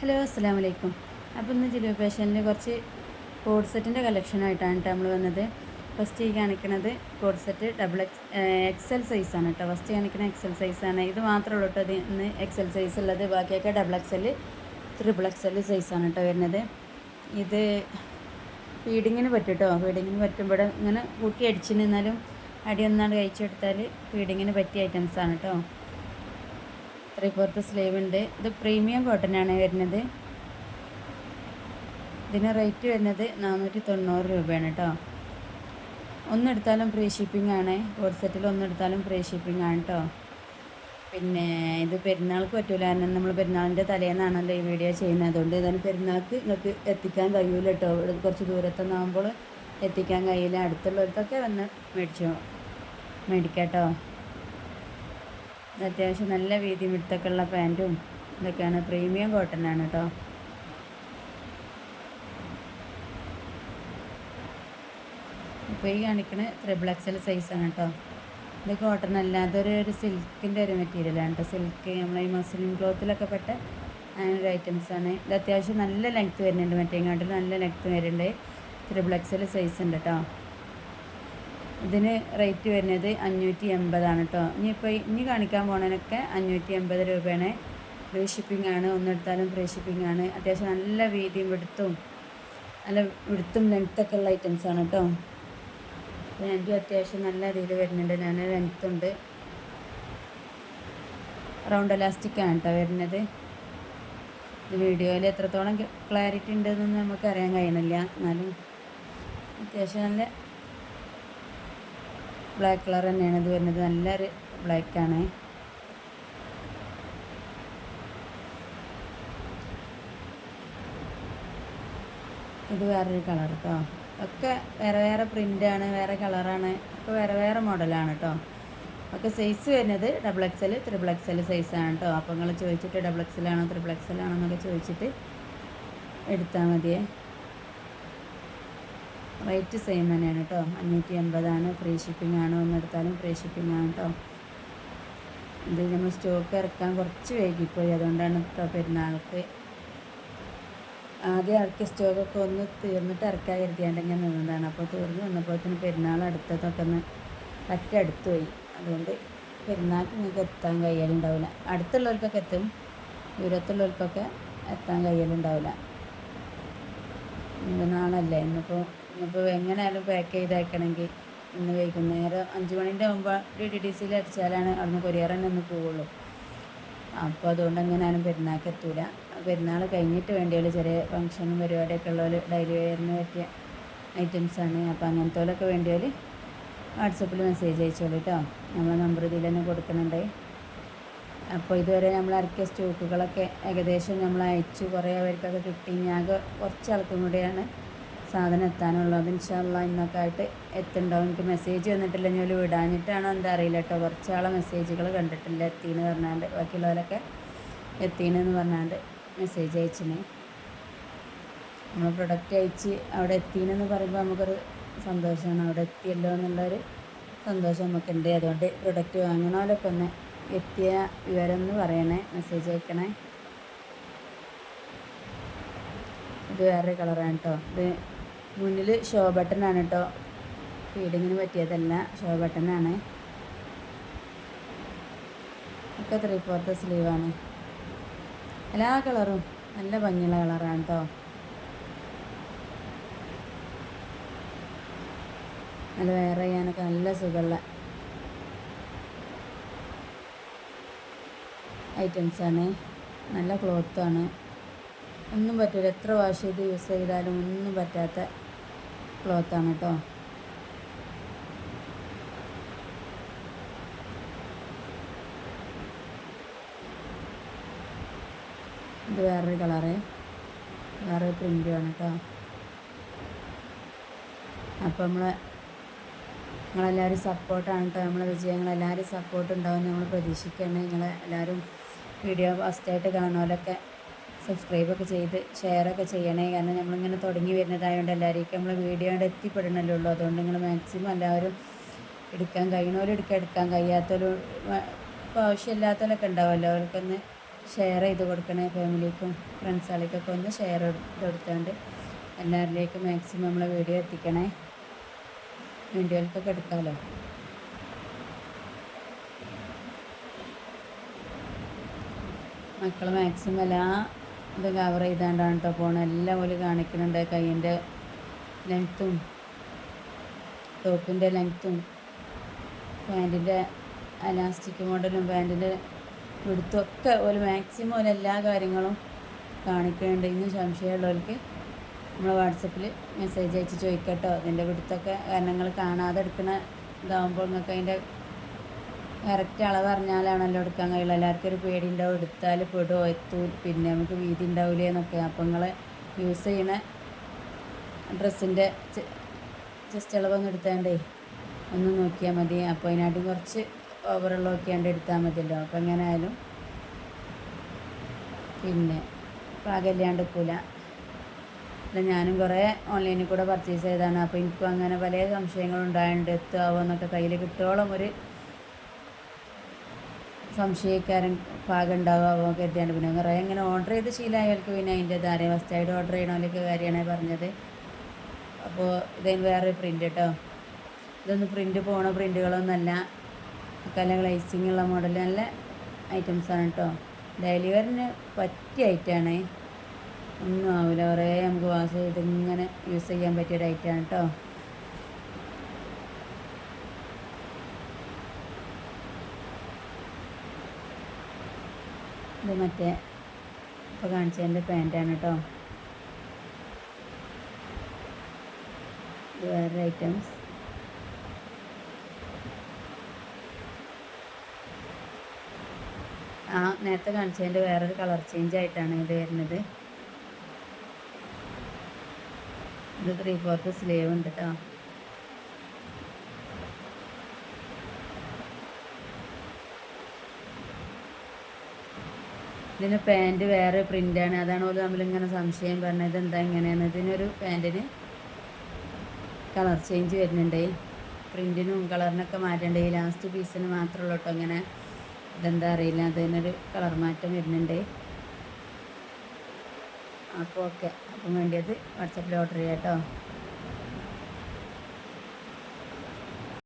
Hello അസ്സലാമു അലൈക്കും. അപ്പോൾ ഇന്ന് ജിലു ഫാഷനിൽ കുറച്ച് കോഡ് സെറ്റിൻ്റെ കളക്ഷനായിട്ടാണ് കേട്ടോ നമ്മൾ വന്നത്. ഫസ്റ്റ് ഈ കാണിക്കുന്നത് കോഡ് സെറ്റ് എക്സൽ സൈസാണ് കേട്ടോ. ഫസ്റ്റ് കാണിക്കുന്ന എക്സൽ സൈസാണ്. ഇത് മാത്രമേ ഉള്ളൂ കേട്ടോ ഇന്ന് എക്സൽ സൈസ് ഉള്ളത്. ബാക്കിയൊക്കെ XXL, XXL സൈസാണ് കേട്ടോ വരുന്നത്. ഇത് ഫീഡിങ്ങിന് പറ്റും കേട്ടോ. ഫീഡിങ്ങിന് പറ്റുമ്പോൾ ഇങ്ങനെ കൂട്ടി അടിച്ച് നിന്നാലും അടി ഒന്നാണ്ട് കഴിച്ചെടുത്താൽ ഫീഡിങ്ങിന് പറ്റിയ ഐറ്റംസാണ് കേട്ടോ. 3/4 സ്ലീവ് ഉണ്ട്. ഇത് പ്രീമിയം കോട്ടനാണ് വരുന്നത്. ഇതിന് റേറ്റ് വരുന്നത് 490 രൂപയാണ് കേട്ടോ. ഒന്നെടുത്താലും ഫ്രീ ഷിപ്പിംഗ് ആണ്. കോഡ് സെറ്റിൽ ഒന്നെടുത്താലും ഫ്രീ ഷിപ്പിംഗ് ആണ് കേട്ടോ. പിന്നെ ഇത് പെരുന്നാൾക്ക് പറ്റൂല, കാരണം നമ്മൾ പെരുന്നാളിൻ്റെ തലേന്നാണല്ലോ ഈ വീഡിയോ ചെയ്യുന്നത്. അതുകൊണ്ട് ഇതാണ് പെരുന്നാൾക്ക് നിങ്ങൾക്ക് എത്തിക്കാൻ കഴിയില്ല കേട്ടോ. ഇവിടെ കുറച്ച് ദൂരത്തുനിന്നാകുമ്പോൾ എത്തിക്കാൻ കഴിയില്ല. അടുത്തുള്ളവർക്കൊക്കെ വന്ന് മേടിക്കാം കേട്ടോ. അത്യാവശ്യം നല്ല വീതി വിടുത്തൊക്കെ ഉള്ള പാൻറ്റും ഇതൊക്കെയാണ്. പ്രീമിയം കോട്ടനാണ് കേട്ടോ. ഇപ്പോൾ ഈ കാണിക്കണ XXL സൈസാണ് കേട്ടോ. ഇത് കോട്ടൺ അല്ല, അതൊരു സിൽക്കിൻ്റെ ഒരു മെറ്റീരിയലാണ് കേട്ടോ. സിൽക്ക് നമ്മളെ ഈ മസ്ലിൻ ക്ലോത്തിലൊക്കെ പെട്ട അങ്ങനെ ഒരു ഐറ്റംസാണ്. ഇത് അത്യാവശ്യം നല്ല ലെങ്ത്ത് വരുന്നുണ്ട്. മറ്റേങ്ങാട്ടിൽ നല്ല ലെങ്ത്ത് വരുന്നുണ്ട്. XXL സൈസ് ഉണ്ട് കേട്ടോ. ഇതിന് റേറ്റ് വരുന്നത് 580 കേട്ടോ. ഇനി കാണിക്കാൻ പോണതിനൊക്കെ 580 രൂപയാണ്. ഫ്രീ ഷിപ്പിംഗ് ആണ്. ഒന്നെടുത്താലും ഫ്രീ ഷിപ്പിംഗ് ആണ്. അത്യാവശ്യം നല്ല വീതിയും വിടുത്തും ലെങ്ത്തൊക്കെ ഉള്ള ഐറ്റംസാണ് കേട്ടോ. പാൻറ്റും അത്യാവശ്യം നല്ല രീതിയിൽ വരുന്നുണ്ട്. നല്ല ലെങ്ത്തുണ്ട്. റൗണ്ട് എലാസ്റ്റിക്കാണ് കേട്ടോ വരുന്നത്. ഇത് വീഡിയോയിൽ എത്രത്തോളം ക്ലാരിറ്റി ഉണ്ടെന്നൊന്നും നമുക്ക് അറിയാൻ കഴിയണില്ല. എന്നാലും അത്യാവശ്യം നല്ല ബ്ലാക്ക് കളർ തന്നെയാണ് ഇത് വരുന്നത്. നല്ലൊരു ബ്ലാക്കാണ്. ഇത് വേറൊരു കളർ കേട്ടോ. ഒക്കെ വേറെ വേറെ പ്രിൻ്റാണ്, വേറെ കളറാണ്, ഒക്കെ വേറെ വേറെ മോഡലാണ് കേട്ടോ. ഒക്കെ സൈസ് വരുന്നത് XXL, XXL സൈസാണ് കേട്ടോ. അപ്പോൾ നിങ്ങൾ ചോദിച്ചിട്ട് XXL ആണോ XXL ആണോ എന്നൊക്കെ ചോദിച്ചിട്ട് എടുത്താൽ മതിയേ. റേറ്റ് സെയിം തന്നെയാണ് കേട്ടോ. 580 ഫ്രീ ഷിപ്പിംഗ് ആണ്. ഒന്നെടുത്താലും ഫ്രീ ഷിപ്പിംഗ് ആണ് കേട്ടോ. ഇത് നമ്മൾ സ്റ്റോക്ക് ഇറക്കാൻ കുറച്ച് വൈകിപ്പോയി. അതുകൊണ്ടാണ് കേട്ടോ പെരുന്നാൾക്ക് ആദ്യം ഇറക്കിയ സ്റ്റോക്കൊക്കെ ഒന്ന് തീർന്നിട്ട് ഇറക്കാൻ കരുതിയാണ്ടെങ്കിൽ നിന്നതാണ്. അപ്പോൾ തീർന്ന് വന്നപ്പോഴത്തേന് പെരുന്നാൾ അടുത്തതൊക്കെ ഒന്ന് അടുത്ത് പോയി. അതുകൊണ്ട് പെരുന്നാൾക്ക് നിങ്ങൾക്ക് എത്താൻ കഴിയലുണ്ടാവില്ല. അടുത്തുള്ളവർക്കൊക്കെ എത്തും, ദൂരത്തുള്ളവർക്കൊക്കെ എത്താൻ കഴിയലുണ്ടാവില്ല. ഇന്ന് നാളല്ലേ. ഇന്നിപ്പോൾ എങ്ങനെയായാലും പാക്ക് ചെയ്തയക്കണമെങ്കിൽ ഇന്ന് വൈകുന്നേരം 5 മണിൻ്റെ മുമ്പ് DTDCയിൽ അടിച്ചാലാണ് അവിടുന്ന് കൊറിയർ തന്നെ ഒന്ന് പോവുള്ളൂ. അപ്പോൾ അതുകൊണ്ട് എങ്ങനെയാലും പെരുന്നാൾക്ക് എത്തൂല. പെരുന്നാൾ കഴിഞ്ഞിട്ട് വേണ്ടിയുള്ള ചെറിയ ഫംഗ്ഷനും പരിപാടിയൊക്കെ ഉള്ളവർ ഡെയിലി വെയറിന് പറ്റിയ ഐറ്റംസാണ്. അപ്പോൾ അങ്ങനത്തോലൊക്കെ വേണ്ടിയവർ വാട്സപ്പിൽ മെസ്സേജ് അയച്ചോളൂ കേട്ടോ. നമ്മളെ നമ്പർ ഇതിൽ തന്നെ കൊടുക്കുന്നുണ്ട്. അപ്പോൾ ഇതുവരെ നമ്മൾ ഇറക്കിയ സ്റ്റോക്കുകളൊക്കെ ഏകദേശം നമ്മൾ അയച്ചു. കുറേ അവർക്കൊക്കെ കിട്ടി. ഞാകെ കുറച്ച് ആൾക്കും കൂടിയാണ് സാധനം എത്താനുള്ളത്. ഇൻഷാ അല്ലാഹ് ഇന്നൊക്കെ ആയിട്ട് എത്തുണ്ടാവും. എനിക്ക് മെസ്സേജ് വന്നിട്ടില്ല. ഞാൻ വിടാഞ്ഞിട്ടാണോ എന്താ അറിയില്ല കേട്ടോ. കുറച്ചാളെ മെസ്സേജുകൾ കണ്ടിട്ടില്ല എത്തീന്ന് പറഞ്ഞാണ്ട്. ബാക്കിയുള്ളവരൊക്കെ എത്തീനെന്ന് പറഞ്ഞാണ്ട് മെസ്സേജ് അയച്ചിന്. നമ്മൾ പ്രൊഡക്റ്റ് അയച്ച് അവിടെ എത്തീനെന്ന് പറയുമ്പോൾ നമുക്കൊരു സന്തോഷമാണ്. അവിടെ എത്തിയല്ലോ എന്നുള്ളൊരു സന്തോഷം നമുക്കുണ്ട്. അതുകൊണ്ട് പ്രൊഡക്റ്റ് വാങ്ങണമല്ലൊക്കെ ഒന്ന് എത്തിയ വിവരം എന്ന് പറയണേ, മെസ്സേജ് അയക്കണേ. ഇത് വേറൊരു കളറാണ് കേട്ടോ. ഇത് മുന്നിൽ ഷോ ബട്ടനാണ് കേട്ടോ. ഫീഡിങ്ങിന് പറ്റിയതല്ല, ഷോ ബട്ടനാണ്. ഒക്കെ 3/4 സ്ലീവാണ്. എല്ലാ കളറും നല്ല ഭംഗിയുള്ള കളറാണ് കേട്ടോ. നല്ല വെയർ ചെയ്യാനൊക്കെ നല്ല സുഖമുള്ള ഐറ്റംസാണ്. നല്ല ക്ലോത്താണ്. ഒന്നും പറ്റില്ല. എത്ര വാഷ് ചെയ്ത് യൂസ് ചെയ്താലും ഒന്നും പറ്റാത്ത ക്ലോത്താണ് കേട്ടോ. ഇത് വേറൊരു കളറ്, വേറൊരു പ്രിൻ്റുമാണ് കേട്ടോ. അപ്പോൾ നിങ്ങളെല്ലാവരും സപ്പോർട്ടാണ് കേട്ടോ. നമ്മളെ വിജയങ്ങളെല്ലാവരും സപ്പോർട്ട് ഉണ്ടാവും നമ്മൾ പ്രതീക്ഷിക്കുകയാണ്. നിങ്ങളെല്ലാവരും വീഡിയോ ഫസ്റ്റായിട്ട് കാണുമല്ലൊക്കെ സബ്സ്ക്രൈബൊക്കെ ചെയ്ത് ഷെയറൊക്കെ ചെയ്യണേ. കാരണം നമ്മളിങ്ങനെ തുടങ്ങി വരുന്നതായതുകൊണ്ട് എല്ലാവരേക്കും നമ്മൾ വീഡിയോ കൊണ്ട് എത്തിപ്പെടണമല്ലോ ഉള്ളൂ. അതുകൊണ്ട് നിങ്ങൾ മാക്സിമം എല്ലാവരും എടുക്കാൻ കഴിയണവരും എടുക്കാൻ കഴിയാത്തവരും ഇപ്പോൾ ആവശ്യമില്ലാത്തവരൊക്കെ ഉണ്ടാവുമല്ലോ, അവർക്കൊന്ന് ഷെയർ ചെയ്ത് കൊടുക്കണേ. ഫാമിലിക്കും ഫ്രണ്ട്സുകൾക്കൊക്കെ ഒന്ന് ഷെയർ ചെയ്ത് കൊടുത്താണ്ട് എല്ലാവരിലേക്കും മാക്സിമം നമ്മളെ വീഡിയോ എത്തിക്കണേ. വീഡിയോയിലൊക്കെ എടുക്കാമല്ലോ. മക്കൾ മാക്സിമം എല്ലാ ഇത് കവർ ചെയ്താണ്ടാണ് കേട്ടോ പോകണം. എല്ലാം പോലെ കാണിക്കുന്നുണ്ട്. കൈയിൻ്റെ ലെങ്ത്തും ടോപ്പിൻ്റെ ലെങ്ത്തും പാൻറ്റിൻ്റെ അലാസ്റ്റിക് മോഡലും പാൻറ്റിൻ്റെ പിടുത്തമൊക്കെ ഒരു മാക്സിമം ഒരു എല്ലാ കാര്യങ്ങളും കാണിക്കുന്നുണ്ട്. ഇനി സംശയമുള്ളവർക്ക് നമ്മൾ വാട്സപ്പിൽ മെസ്സേജ് അയച്ച് ചോദിക്കട്ടോ. അതിൻ്റെ പിടുത്തമൊക്കെ കാരണം നിങ്ങൾ കാണാതെ എടുക്കുന്ന ഇതാകുമ്പോൾ നിങ്ങൾക്ക് അതിൻ്റെ കറക്റ്റ് അളവ് അറിഞ്ഞാലാണല്ലോ എടുക്കാൻ കഴിയുള്ളൂ. എല്ലാവർക്കും ഒരു പേടി ഉണ്ടാവും, എടുത്താൽ പെടുമോ പിന്നെ നമുക്ക് വീതി ഉണ്ടാവില്ലേ എന്നൊക്കെ. അപ്പോൾ നിങ്ങൾ യൂസ് ചെയ്യണ ഡ്രസ്സിൻ്റെ ജസ്റ്റ് അളവൊന്നും എടുത്താണ്ടേ ഒന്ന് നോക്കിയാൽ മതി. അപ്പോൾ അതിനായിട്ട് കുറച്ച് ഓവറുള്ള നോക്കിയാണ്ട് എടുത്താൽ മതിയല്ലോ. അപ്പോൾ എങ്ങനെ ആയാലും പിന്നെ പാകമില്ലാണ്ട് നിൽക്കില്ല. അല്ല, ഞാനും കുറേ ഓൺലൈനിൽ കൂടെ പർച്ചേസ് ചെയ്തതാണ്. അപ്പോൾ എനിക്കും അങ്ങനെ പല സംശയങ്ങളുണ്ടായിട്ടുണ്ട്. എത്തുമോ എന്നൊക്കെ കയ്യിൽ കിട്ടോളം ഒരു സംശയക്കാരൻ പാകം ഉണ്ടാവുമോ കരുതിയാണ്. പിന്നെ കുറേ ഇങ്ങനെ ഓർഡർ ചെയ്ത് ശീലമായവർക്ക് പിന്നെ അതിൻ്റെതായ ഫസ്റ്റായിട്ട് ഓർഡർ ചെയ്യണമല്ലൊക്കെ കാര്യമാണ് പറഞ്ഞത്. അപ്പോൾ ഇതിന് വേറെ പ്രിൻ്റ് കേട്ടോ. ഇതൊന്നും പ്രിൻ്റ് പോണ പ്രിൻ്റുകളൊന്നുമല്ല. കല ഗ്ലേസിങ് ഉള്ള മോഡൽ നല്ല ഐറ്റംസാണ് കേട്ടോ. ഡെയിലി വെയറിന് പറ്റിയ ഐറ്റമാണ്. ഒന്നും ആവില്ല, കുറേ നമുക്ക് വാഷ് ചെയ്ത് ഇങ്ങനെ യൂസ് ചെയ്യാൻ പറ്റിയൊരു ഐറ്റമാണ് കേട്ടോ. ഇത് മറ്റേ ഇപ്പോൾ കാണിച്ചതിൻ്റെ പാൻറ്റാണ് കേട്ടോ. ഇത് വേറെ ഐറ്റംസ്. നേരത്തെ കാണിച്ചതിൻ്റെ വേറൊരു കളർ ചേഞ്ച് ആയിട്ടാണ് ഇത് വരുന്നത്. ഇത് 3/4 സ്ലീവ് ഉണ്ട് കേട്ടോ. ഇതിന് പാൻറ്റ് വേറെ പ്രിൻ്റാണ്. അതാണ് പോലും നമ്മളിങ്ങനെ സംശയം പറഞ്ഞത് എന്താ ഇങ്ങനെയാണ്. ഇതിനൊരു പാൻറ്റിന് കളർ ചേഞ്ച് വരുന്നുണ്ട്. പ്രിൻറ്റിനും കളറിനൊക്കെ മാറ്റേണ്ട. ഈ ലാസ്റ്റ് പീസിന് മാത്രമുള്ളൂ കേട്ടോ ഇങ്ങനെ. ഇതെന്താ അറിയില്ല, അതിനൊരു കളർ മാറ്റം വരുന്നുണ്ട്. അപ്പോൾ ഓക്കെ. അപ്പം വേണ്ടിയത് വാട്സപ്പിൽ ഓർഡർ ചെയ്യാം കേട്ടോ.